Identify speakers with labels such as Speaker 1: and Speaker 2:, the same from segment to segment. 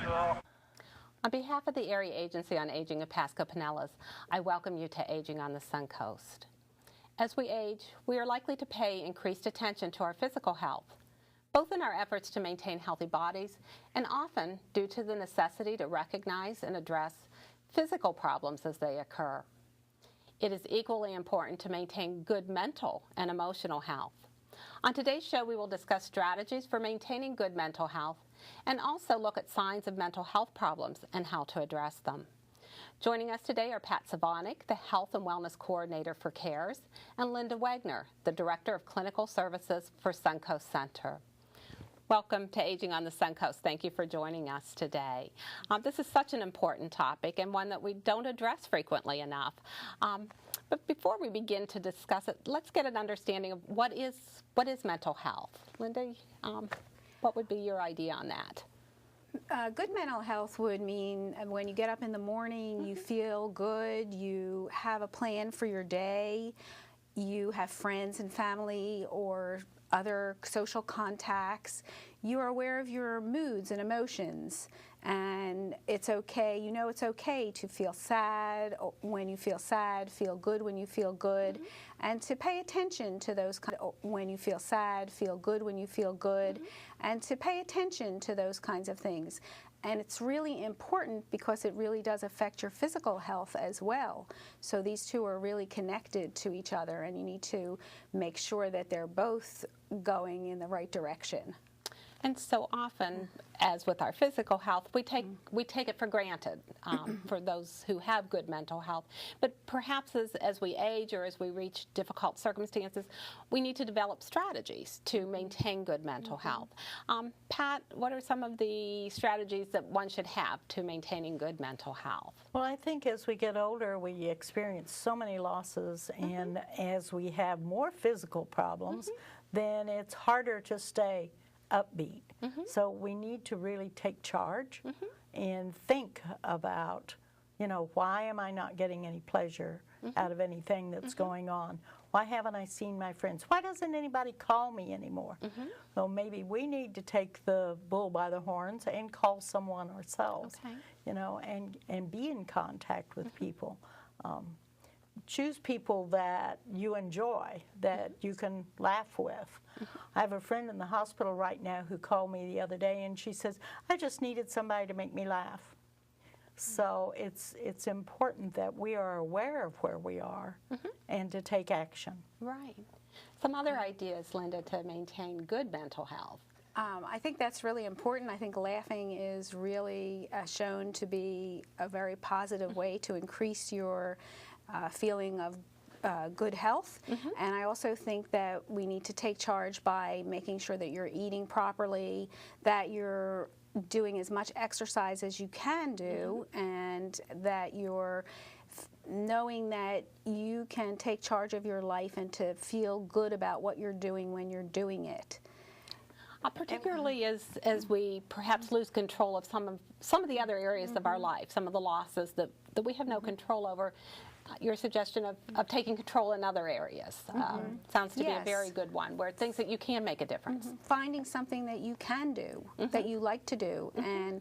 Speaker 1: On behalf of the Area Agency on Aging of Pasco Pinellas, I welcome you to Aging on the Suncoast. As we age, we are likely to pay increased attention to our physical health, both in our efforts to maintain healthy bodies and often due to the necessity to recognize and address physical problems as they occur. It is equally important to maintain good mental and emotional health. On today's show, we will discuss strategies for maintaining good mental health and also look at signs of mental health problems and how to address them. Joining us today are Pat Savonic, the Health and Wellness Coordinator for CARES, and Linda Wagner, the Director of Clinical Services for Suncoast Center. Welcome to Aging on the Suncoast. Thank you for joining us today. This is such an important topic and one that we don't address frequently enough. But before we begin to discuss it, let's get an understanding of what is mental health. Linda, what would be your idea on that?
Speaker 2: Good mental health would mean when you get up in the morning, you feel good, you have a plan for your day, you have friends and family or other social contacts, you are aware of your moods and emotions, and it's okay, you know it's okay to feel sad when you feel sad, feel good when you feel good, and to pay attention to those when you feel sad, feel good when you feel good, and to pay attention to those kinds of things. And it's really important because it really does affect your physical health as well. So these two are really connected to each other, and you need to make sure that they're both going in the right direction.
Speaker 1: And so often, as with our physical health, we take it for granted for those who have good mental health. But perhaps as we age or as we reach difficult circumstances, we need to develop strategies to maintain good mental health. Pat, what are some of the strategies that one should have to maintaining good mental health?
Speaker 3: Well, I think as we get older, we experience so many losses, and as we have more physical problems, then it's harder to stay upbeat. So we need to really take charge and think about, you know, why am I not getting any pleasure out of anything that's going on? Why haven't I seen my friends? Why doesn't anybody call me anymore? Well, maybe we need to take the bull by the horns and call someone ourselves, you know, and be in contact with people. Choose people that you enjoy, that you can laugh with. I have a friend in the hospital right now who called me the other day, and she says, I just needed somebody to make me laugh. So it's important that we are aware of where we are and to take action.
Speaker 1: Right. Some other ideas, Linda, to maintain good mental health.
Speaker 2: I think that's really important. I think laughing is really shown to be a very positive way to increase your feeling of good health. And I also think that we need to take charge by making sure that you're eating properly, that you're doing as much exercise as you can do, and that you're knowing that you can take charge of your life and to feel good about what you're doing when you're doing it.
Speaker 1: Particularly as we perhaps lose control of some of the other areas of our life, some of the losses that we have no control over. Your suggestion of taking control in other areas sounds to be a very good one, where things that you can make a difference.
Speaker 2: Finding something that you can do, that you like to do, and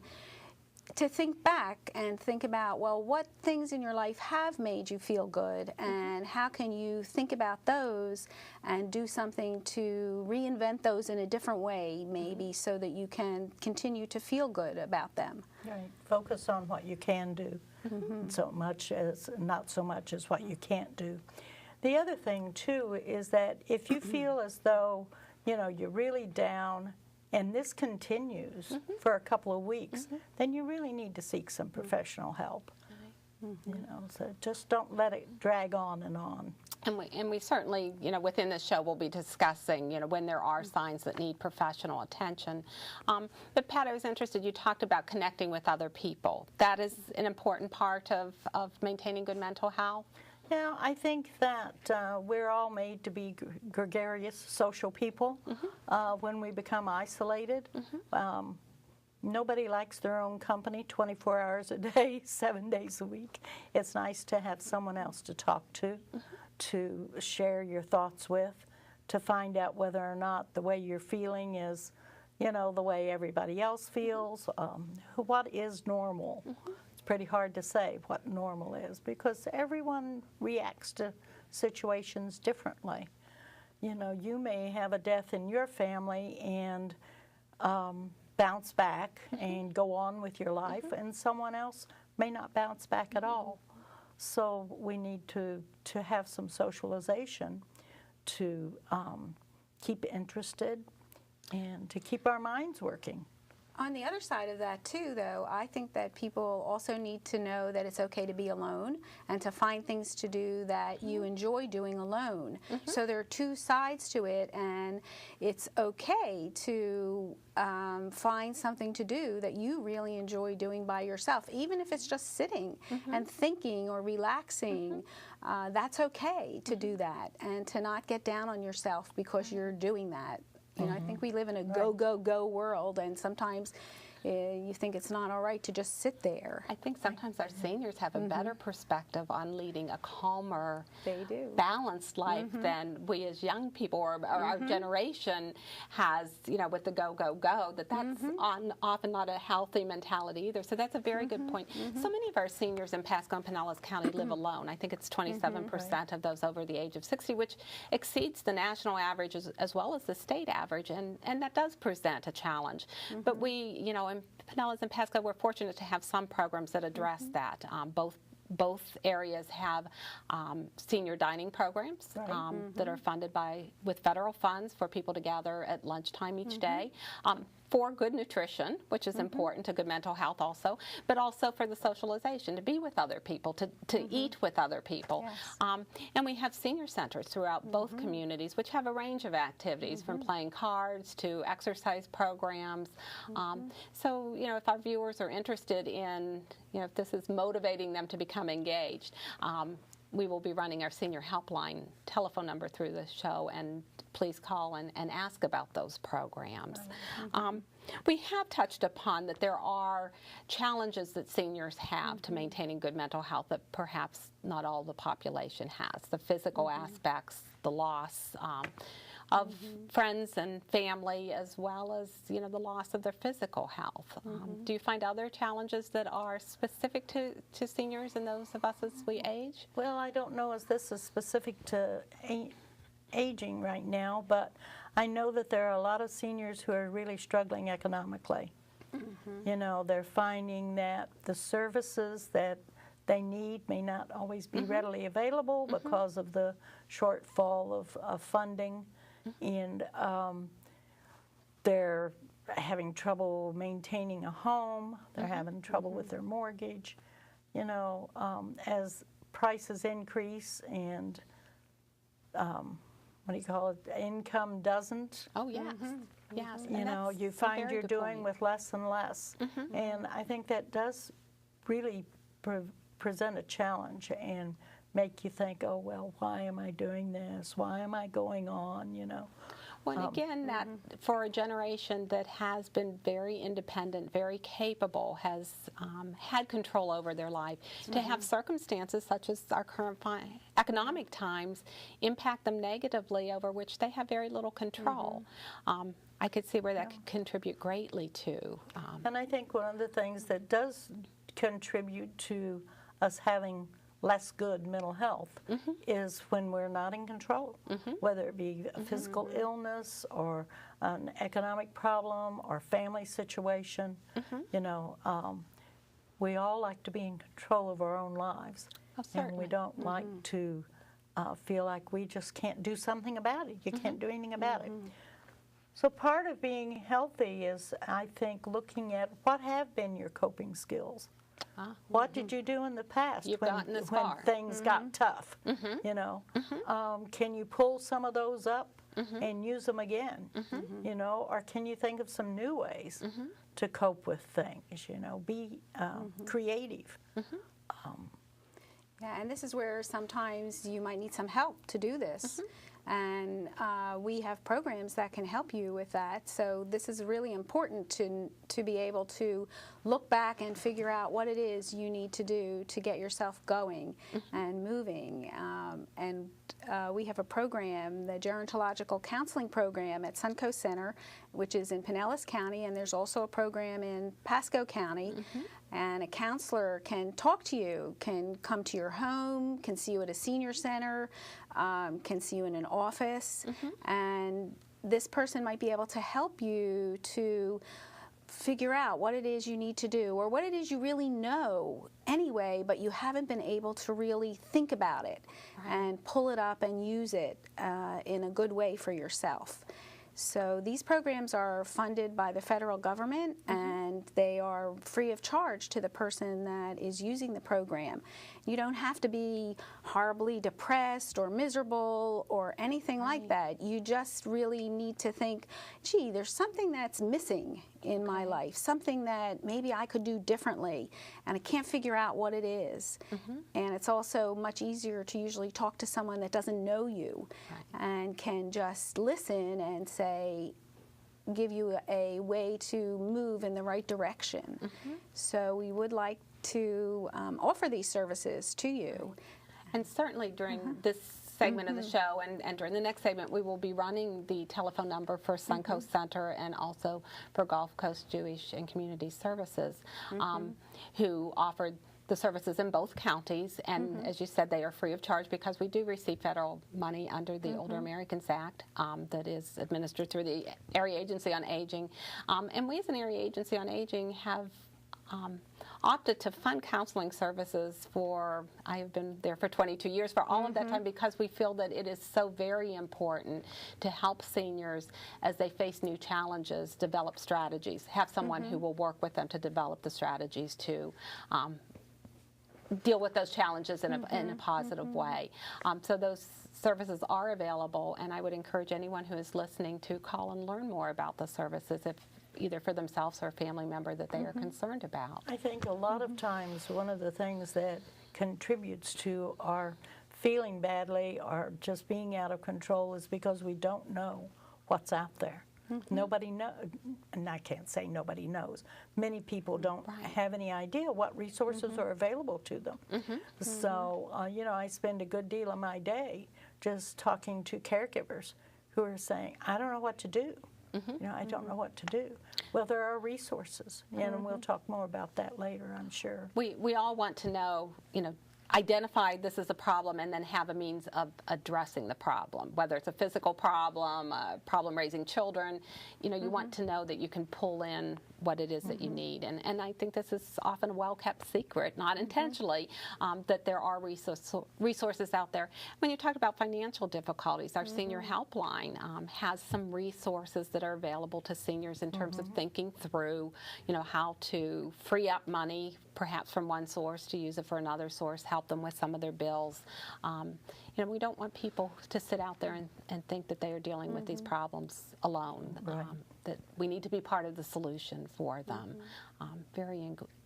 Speaker 2: to think back and think about, well, what things in your life have made you feel good, and how can you think about those and do something to reinvent those in a different way, maybe, so that you can continue to feel good about them.
Speaker 3: Right. Focus on what you can do, not so much as what you can't do. The other thing, too, is that if you feel as though, you know, you're really down and this continues for a couple of weeks, then you really need to seek some professional help. You know, so just don't let it drag on and on.
Speaker 1: And we certainly, you know, within this show we'll be discussing, you know, when there are signs that need professional attention. But Pat, I was interested, you talked about connecting with other people. That is an important part of maintaining good mental health.
Speaker 3: Yeah, I think that we're all made to be gregarious social people. When we become isolated, nobody likes their own company 24 hours a day, 7 days a week. It's nice to have someone else to talk to share your thoughts with, to find out whether or not the way you're feeling is, you know, the way everybody else feels. What is normal? It's pretty hard to say what normal is because everyone reacts to situations differently. You know, you may have a death in your family and bounce back and go on with your life, and someone else may not bounce back at all. So we need to have some socialization to keep interested and to keep our minds working.
Speaker 2: On the other side of that too, though, I think that people also need to know that it's okay to be alone and to find things to do that you enjoy doing alone. So there are two sides to it, and it's okay to find something to do that you really enjoy doing by yourself, even if it's just sitting and thinking or relaxing. That's okay to do that and to not get down on yourself because you're doing that. You know, I think we live in a go, go, go world, and sometimes you think it's not all right to just sit there.
Speaker 1: I think sometimes our seniors have a better perspective on leading a calmer,
Speaker 2: They do.
Speaker 1: balanced life than we as young people or our generation has, you know, with the go, go, go, that's often not a healthy mentality either. So that's a very good point. So many of our seniors in Pasco and Pinellas County live alone. I think it's 27% of those over the age of 60, which exceeds the national average as well as the state average, and that does present a challenge. But we, you know, in Pinellas and Pasco, we're fortunate to have some programs that address that. Both areas have senior dining programs that are funded with federal funds for people to gather at lunchtime each day. For good nutrition, which is important to good mental health also, but also for the socialization, to be with other people, to eat with other people.
Speaker 2: Yes.
Speaker 1: And we have senior centers throughout both communities, which have a range of activities, from playing cards to exercise programs. So, you know, if our viewers are interested in, you know, if this is motivating them to become engaged, we will be running our senior helpline telephone number through the show, and please call and ask about those programs. We have touched upon that there are challenges that seniors have to maintaining good mental health that perhaps not all the population has. The physical aspects, the loss of friends and family, as well as, you know, the loss of their physical health. Do you find other challenges that are specific to seniors and those of us as we age?
Speaker 3: Well, I don't know if this is specific to aging right now, but I know that there are a lot of seniors who are really struggling economically. You know, they're finding that the services that they need may not always be readily available because of the shortfall of funding. And they're having trouble maintaining a home. They're having trouble with their mortgage. You know, as prices increase and what do you call it? Income doesn't.
Speaker 1: Oh, yes. Yes.
Speaker 3: You know, you find you're doing with less and less. And I think that does really present a challenge and make you think, oh, well, why am I doing this? Why am I going on, you know?
Speaker 1: Well, and again, that for a generation that has been very independent, very capable, has had control over their life, to have circumstances such as our current economic times impact them negatively, over which they have very little control. I could see where that could contribute greatly to.
Speaker 3: And I think one of the things that does contribute to us having less good mental health is when we're not in control, whether it be a physical illness or an economic problem or family situation. You know, we all like to be in control of our own lives, and we don't like to feel like we just can't do something about it. You can't do anything about it. So part of being healthy is, I think, looking at what have been your coping skills. What did you do in the past when things got tough? You know, can you pull some of those up and use them again? You know, or can you think of some new ways to cope with things? You know, be creative.
Speaker 2: Yeah, and this is where sometimes you might need some help to do this. And we have programs that can help you with that. So this is really important to be able to look back and figure out what it is you need to do to get yourself going and moving. We have a program, the Gerontological Counseling Program at Suncoast Center, which is in Pinellas County, and there's also a program in Pasco County. And a counselor can talk to you, can come to your home, can see you at a senior center, can see you in an office, and this person might be able to help you to figure out what it is you need to do, or what it is you really know anyway, but you haven't been able to really think about it and pull it up and use it in a good way for yourself. So these programs are funded by the federal government, and they are free of charge to the person that is using the program. You don't have to be horribly depressed or miserable or anything like that. You just really need to think, gee, there's something that's missing in my life, something that maybe I could do differently, and I can't figure out what it is. And it's also much easier to usually talk to someone that doesn't know you and can just listen and say, give you a way to move in the right direction. So we would like to offer these services to you.
Speaker 1: And certainly during this segment of the show and during the next segment, we will be running the telephone number for Suncoast Center and also for Gulf Coast Jewish and Community Services, who offer the services in both counties. And as you said, they are free of charge because we do receive federal money under the Older Americans Act that is administered through the Area Agency on Aging. And we as an Area Agency on Aging have opted to fund counseling services for, I have been there for 22 years, for all of that time, because we feel that it is so very important to help seniors as they face new challenges, develop strategies, have someone who will work with them to develop the strategies to deal with those challenges in a positive way. So those services are available, and I would encourage anyone who is listening to call and learn more about the services, if either for themselves or a family member that they are concerned about.
Speaker 3: I think a lot of times one of the things that contributes to our feeling badly or just being out of control is because we don't know what's out there. Nobody knows, and I can't say nobody knows. Many people don't have any idea what resources are available to them. So, you know, I spend a good deal of my day just talking to caregivers who are saying, I don't know what to do. You know, I don't know what to do. Well, there are resources, and we'll talk more about that later, I'm sure.
Speaker 1: We all want to know, you know, identify this as a problem and then have a means of addressing the problem, whether it's a physical problem, a problem raising children. You know, you want to know that you can pull in what it is that you need. And I think this is often a well-kept secret, not intentionally, that there are resources out there. When you talk about financial difficulties, our senior helpline has some resources that are available to seniors in terms of thinking through, you know, how to free up money, perhaps from one source to use it for another source, help them with some of their bills. You know, we don't want people to sit out there and think that they are dealing with these problems alone, that we need to be part of the solution for them.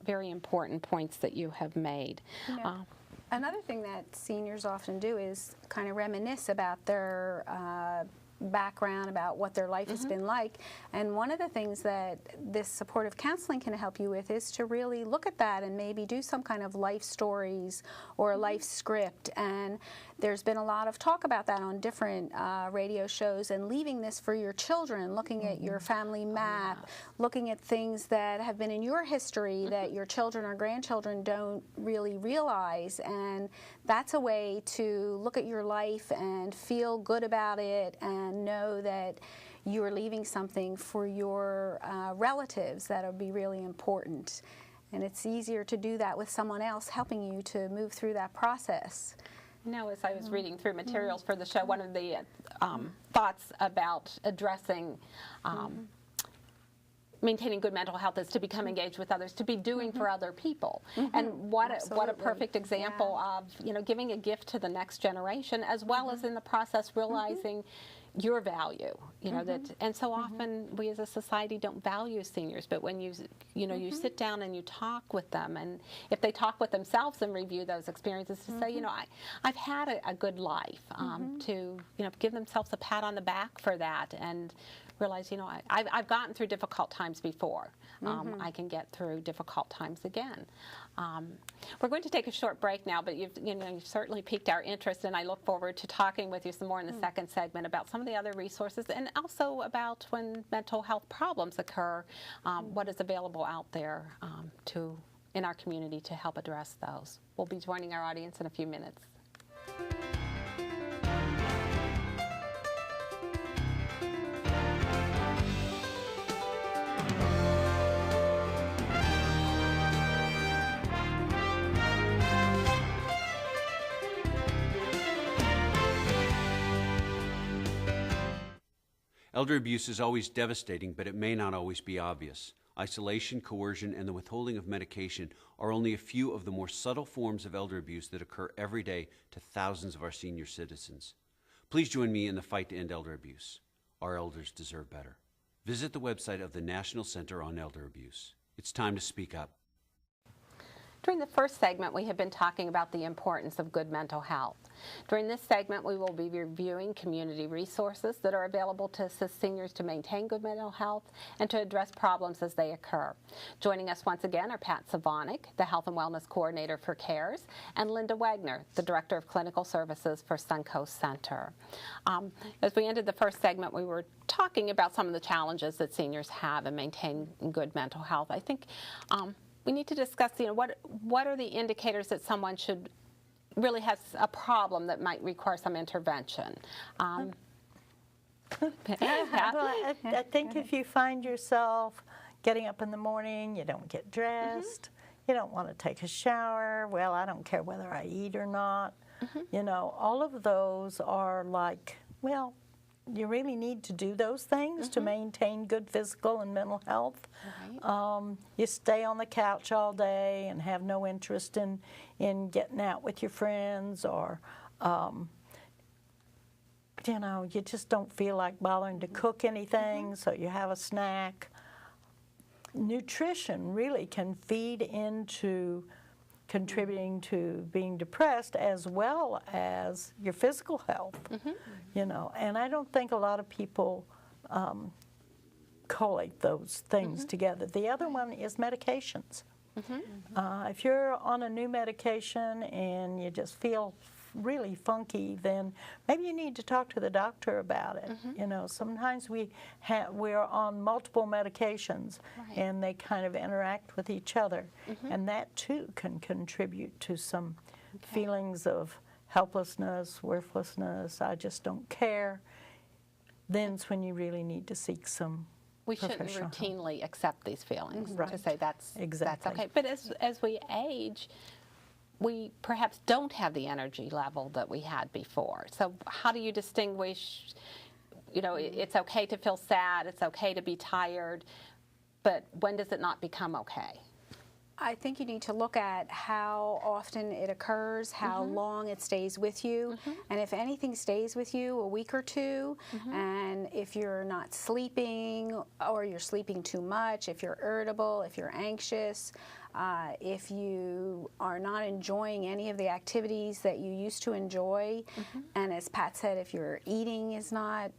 Speaker 1: Very important points that you have made.
Speaker 2: You know, another thing that seniors often do is kind of reminisce about their background, about what their life has been like. And one of the things that this supportive counseling can help you with is to really look at that and maybe do some kind of life stories or a life script. And there's been a lot of talk about that on different radio shows, and leaving this for your children, looking at your family map, looking at things that have been in your history that your children or grandchildren don't really realize. And that's a way to look at your life and feel good about it and know that you are leaving something for your relatives that will be really important. And it's easier to do that with someone else helping you to move through that process.
Speaker 1: You know, as I was reading through materials for the show, one of the thoughts about addressing maintaining good mental health is to become engaged with others, to be doing for other people. And what a perfect example of, you know, giving a gift to the next generation, as well as in the process realizing, your value, you know, that, and so often we as a society don't value seniors, but when you know, you sit down and you talk with them, and if they talk with themselves and review those experiences to say, you know, I've had a good life, to, you know, give themselves a pat on the back for that and realize, you know, I've gotten through difficult times before. I can get through difficult times again. We're going to take a short break now, but you've certainly piqued our interest, and I look forward to talking with you some more in the second segment about some of the other resources, and also about when mental health problems occur, what is available out there in our community to help address those. We'll be joining our audience in a few minutes.
Speaker 4: Elder abuse is always devastating, but it may not always be obvious. Isolation, coercion, and the withholding of medication are only a few of the more subtle forms of elder abuse that occur every day to thousands of our senior citizens. Please join me in the fight to end elder abuse. Our elders deserve better. Visit the website of the National Center on Elder Abuse. It's time to speak up.
Speaker 1: During the first segment, we have been talking about the importance of good mental health. During this segment, we will be reviewing community resources that are available to assist seniors to maintain good mental health and to address problems as they occur. Joining us once again are Pat Savonic, the Health and Wellness Coordinator for CARES, and Linda Wagner, the Director of Clinical Services for Suncoast Center. As we ended the first segment, we were talking about some of the challenges that seniors have in maintaining good mental health. I think we need to discuss, you know, what are the indicators that someone should really has a problem that might require some intervention.
Speaker 3: Well, I think if you find yourself getting up in the morning, you don't get dressed, you don't want to take a shower, well, I don't care whether I eat or not, you know, all of those are like, well, you really need to do those things to maintain good physical and mental health. Right. You stay on the couch all day and have no interest in getting out with your friends, or you know, you just don't feel like bothering to cook anything, so you have a snack. Nutrition really can feed into contributing to being depressed as well as your physical health, you know, and I don't think a lot of people collate those things together. The other one is medications. If you're on a new medication and you just feel really funky, then maybe you need to talk to the doctor about it. You know, sometimes we're on multiple medications, and they kind of interact with each other, and that too can contribute to some feelings of helplessness, worthlessness, I just don't care. Then's when you really need to seek some
Speaker 1: We shouldn't
Speaker 3: professional help.
Speaker 1: routinely accept these feelings to
Speaker 3: Right.
Speaker 1: say that's
Speaker 3: Exactly.
Speaker 1: okay. But as we age, we perhaps don't have the energy level that we had before. So how do you distinguish, you know, it's okay to feel sad, it's okay to be tired, but when does it not become okay?
Speaker 2: I think you need to look at how often it occurs, how long it stays with you, and if anything stays with you a week or two, and if you're not sleeping or you're sleeping too much, if you're irritable, if you're anxious, if you are not enjoying any of the activities that you used to enjoy, and as Pat said, if your eating is not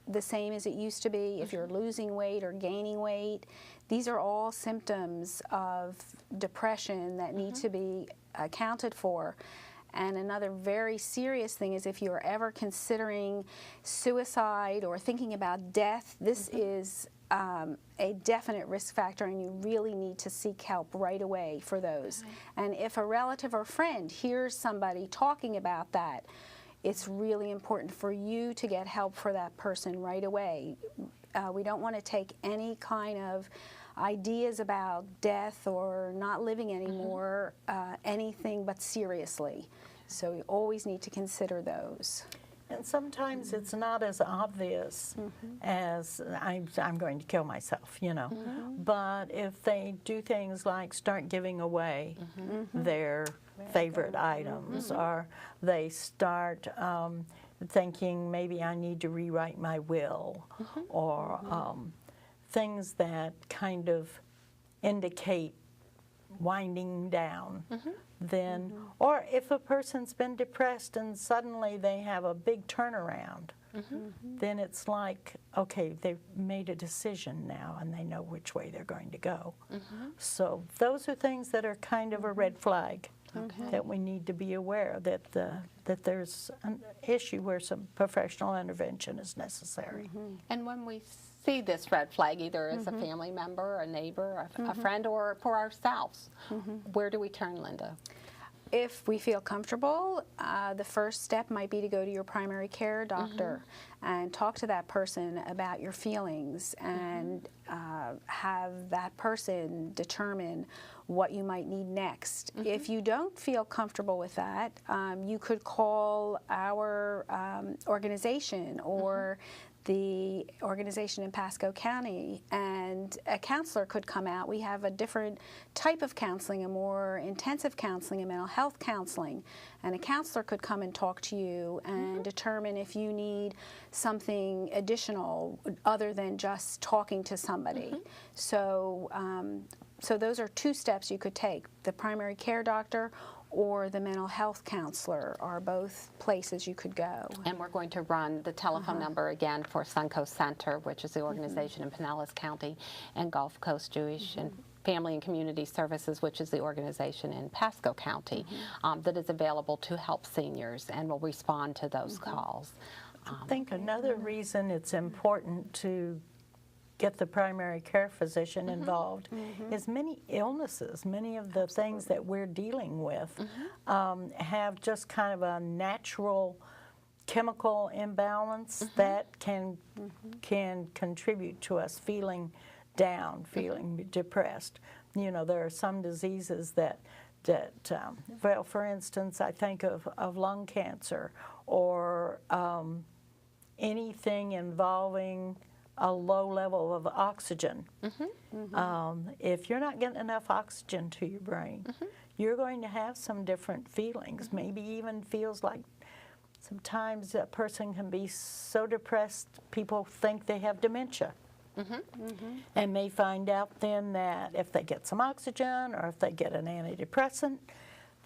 Speaker 2: the same as it used to be, if you're losing weight or gaining weight, these are all symptoms of depression that need to be accounted for. And another very serious thing is if you're ever considering suicide or thinking about death, this is a definite risk factor, and you really need to seek help right away for those. And if a relative or friend hears somebody talking about that, it's really important for you to get help for that person right away. We don't want to take any kind of ideas about death or not living anymore, anything but seriously. So we always need to consider those.
Speaker 3: And sometimes it's not as obvious as I'm going to kill myself, you know. But if they do things like start giving away their favorite items, or they start thinking maybe I need to rewrite my will, or things that kind of indicate winding down, then, or if a person's been depressed and suddenly they have a big turnaround, then it's like, okay, they've made a decision now and they know which way they're going to go. So those are things that are kind of a red flag that we need to be aware that that there's an issue where some professional intervention is necessary.
Speaker 1: And when we see this red flag, either as a family member, a neighbor, a friend, or for ourselves, where do we turn, Linda?
Speaker 2: If we feel comfortable, the first step might be to go to your primary care doctor and talk to that person about your feelings and have that person determine what you might need next. If you don't feel comfortable with that, you could call our organization or the organization in Pasco County, and a counselor could come out. We have a different type of counseling, a more intensive counseling, a mental health counseling, and a counselor could come and talk to you and determine if you need something additional other than just talking to somebody. So, so those are two steps you could take. The primary care doctor or the mental health counselor are both places you could go.
Speaker 1: And we're going to run the telephone number again for Suncoast Center, which is the organization in Pinellas County, and Gulf Coast Jewish and Family and Community Services, which is the organization in Pasco County, that is available to help seniors and will respond to those calls.
Speaker 3: I think another reason it's important to get the primary care physician involved is many illnesses, many of the things that we're dealing with have just kind of a natural chemical imbalance that can contribute to us feeling down, feeling depressed. You know, there are some diseases that well, for instance, I think of lung cancer or anything involving a low level of oxygen. If you're not getting enough oxygen to your brain, you're going to have some different feelings. Maybe even feels like sometimes a person can be so depressed people think they have dementia. And may find out then that if they get some oxygen or if they get an antidepressant,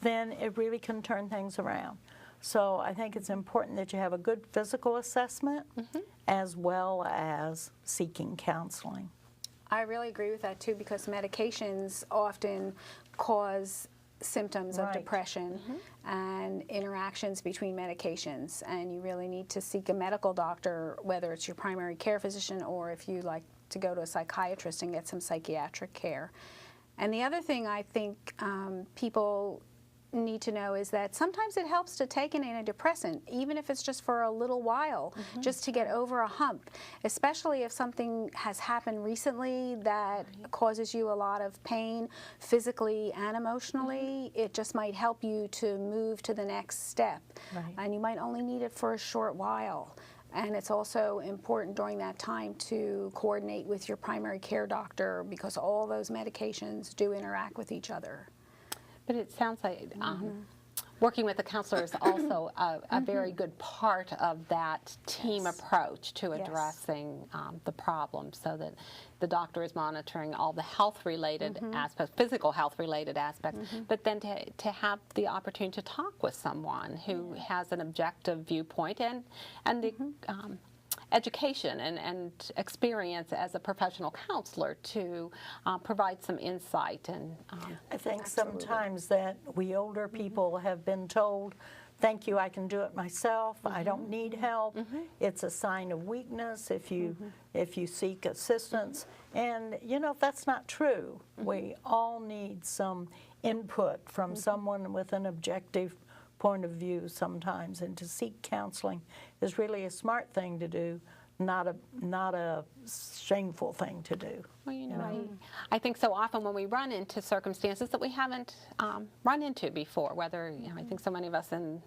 Speaker 3: then it really can turn things around. So I think it's important that you have a good physical assessment as well as seeking counseling.
Speaker 2: I really agree with that too, because medications often cause symptoms of depression and interactions between medications, and you really need to seek a medical doctor, whether it's your primary care physician or if you like to go to a psychiatrist and get some psychiatric care. And the other thing I think people need to know is that sometimes it helps to take an antidepressant, even if it's just for a little while, just to get over a hump, especially if something has happened recently that causes you a lot of pain physically and emotionally. It just might help you to move to the next step, and you might only need it for a short while. And it's also important during that time to coordinate with your primary care doctor, because all those medications do interact with each other.
Speaker 1: But it sounds like working with a counselor is also a very good part of that team approach to addressing the problem, so that the doctor is monitoring all the health-related aspects, physical health-related aspects, but then to have the opportunity to talk with someone who has an objective viewpoint and the education and experience as a professional counselor to provide some insight. And
Speaker 3: I think sometimes that we older people have been told, thank you, I can do it myself, I don't need help, it's a sign of weakness if you seek assistance. And you know, that's not true. We all need some input from someone with an objective point of view sometimes, and to seek counseling is really a smart thing to do, not a shameful thing to do.
Speaker 1: Well, you know, I think so often when we run into circumstances that we haven't run into before, whether, you know, I think so many of us in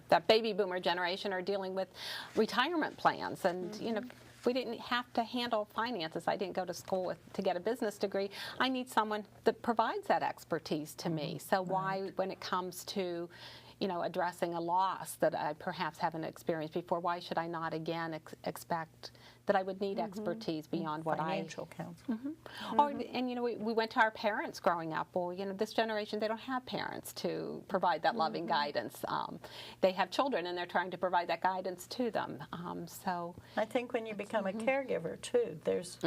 Speaker 1: that baby boomer generation are dealing with retirement plans, and you know, if we didn't have to handle finances, I didn't go to school to get a business degree, I need someone that provides that expertise to me. So why, when it comes to, addressing a loss that I perhaps haven't experienced before, why should I not again expect that I would need expertise beyond what
Speaker 3: Financial counsel.
Speaker 1: we went to our parents growing up. Well, this generation, they don't have parents to provide that loving guidance. They have children, and they're trying to provide that guidance to them. So
Speaker 3: I think when you become a caregiver too, there's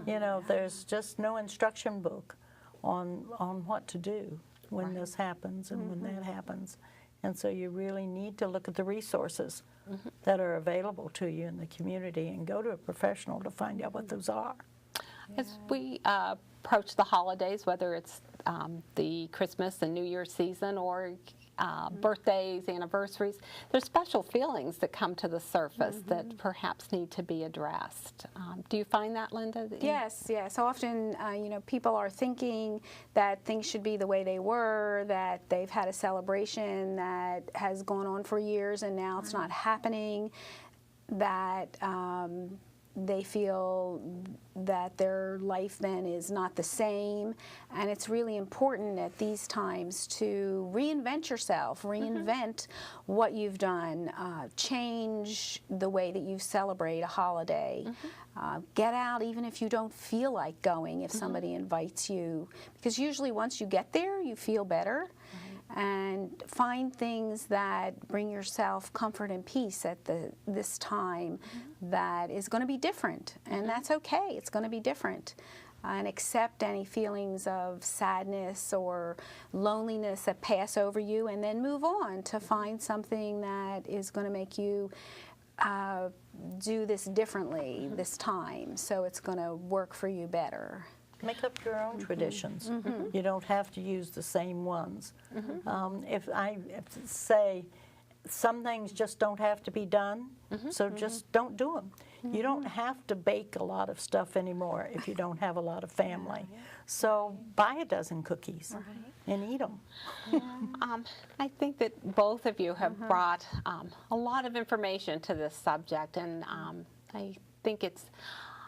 Speaker 3: there's just no instruction book on what to do when this happens and when that happens. And so you really need to look at the resources that are available to you in the community and go to a professional to find out what those are.
Speaker 1: As we approach the holidays, whether it's the Christmas and New Year's season or birthdays, anniversaries, there's special feelings that come to the surface that perhaps need to be addressed. Do you find that, Linda?
Speaker 2: Yes. Often, people are thinking that things should be the way they were, that they've had a celebration that has gone on for years and now it's not happening, that they feel that their life then is not the same, and it's really important at these times to reinvent yourself, reinvent what you've done, change the way that you celebrate a holiday, get out even if you don't feel like going if somebody invites you, because usually once you get there you feel better. And find things that bring yourself comfort and peace at this time that is going to be different, and that's okay. It's going to be different, and accept any feelings of sadness or loneliness that pass over you, and then move on to find something that is going to make you do this differently this time, so it's going to work for you better.
Speaker 3: Make up your own traditions. You don't have to use the same ones. If I say some things just don't have to be done, so just don't do them. You don't have to bake a lot of stuff anymore if you don't have a lot of family. So buy a dozen cookies and eat them.
Speaker 1: I think that both of you have brought a lot of information to this subject, and I think it's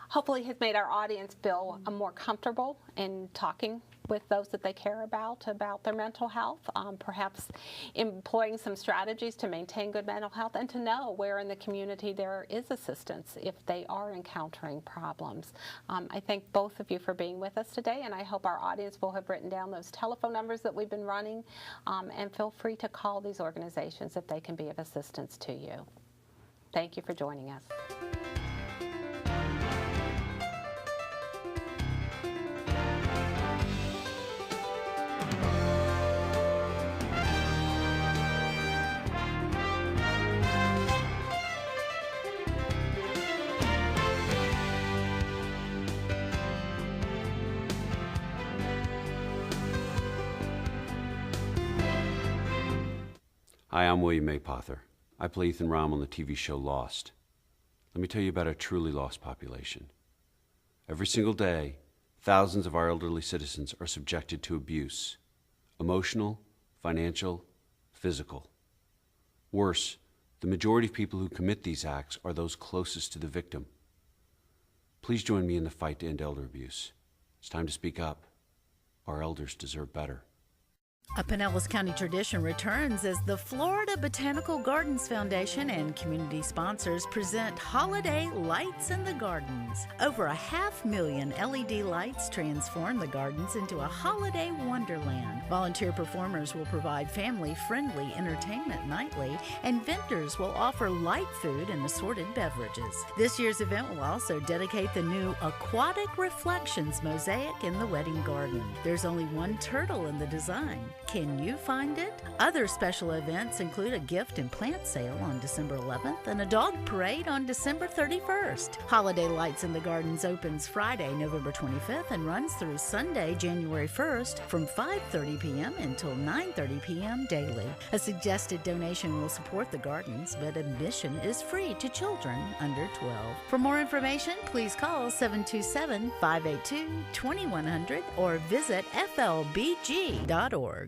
Speaker 1: hopefully has made our audience feel more comfortable in talking with those that they care about their mental health, perhaps employing some strategies to maintain good mental health, and to know where in the community there is assistance if they are encountering problems. I thank both of you for being with us today, and I hope our audience will have written down those telephone numbers that we've been running, and feel free to call these organizations if they can be of assistance to you. Thank you for joining us.
Speaker 4: Hi, I'm William Maypother. I play Ethan Rahm on the TV show Lost. Let me tell you about a truly lost population. Every single day, thousands of our elderly citizens are subjected to abuse, emotional, financial, physical. Worse, the majority of people who commit these acts are those closest to the victim. Please join me in the fight to end elder abuse. It's time to speak up. Our elders deserve better.
Speaker 5: A Pinellas County tradition returns as the Florida Botanical Gardens Foundation and community sponsors present Holiday Lights in the Gardens. Over 500,000 LED lights transform the gardens into a holiday wonderland. Volunteer performers will provide family-friendly entertainment nightly, and vendors will offer light food and assorted beverages. This year's event will also dedicate the new Aquatic Reflections mosaic in the wedding garden. There's only one turtle in the design. Can you find it? Other special events include a gift and plant sale on December 11th and a dog parade on December 31st. Holiday Lights in the Gardens opens Friday, November 25th and runs through Sunday, January 1st from 5:30 p.m. until 9:30 p.m. daily. A suggested donation will support the gardens, but admission is free to children under 12. For more information, please call 727-582-2100 or visit flbg.org.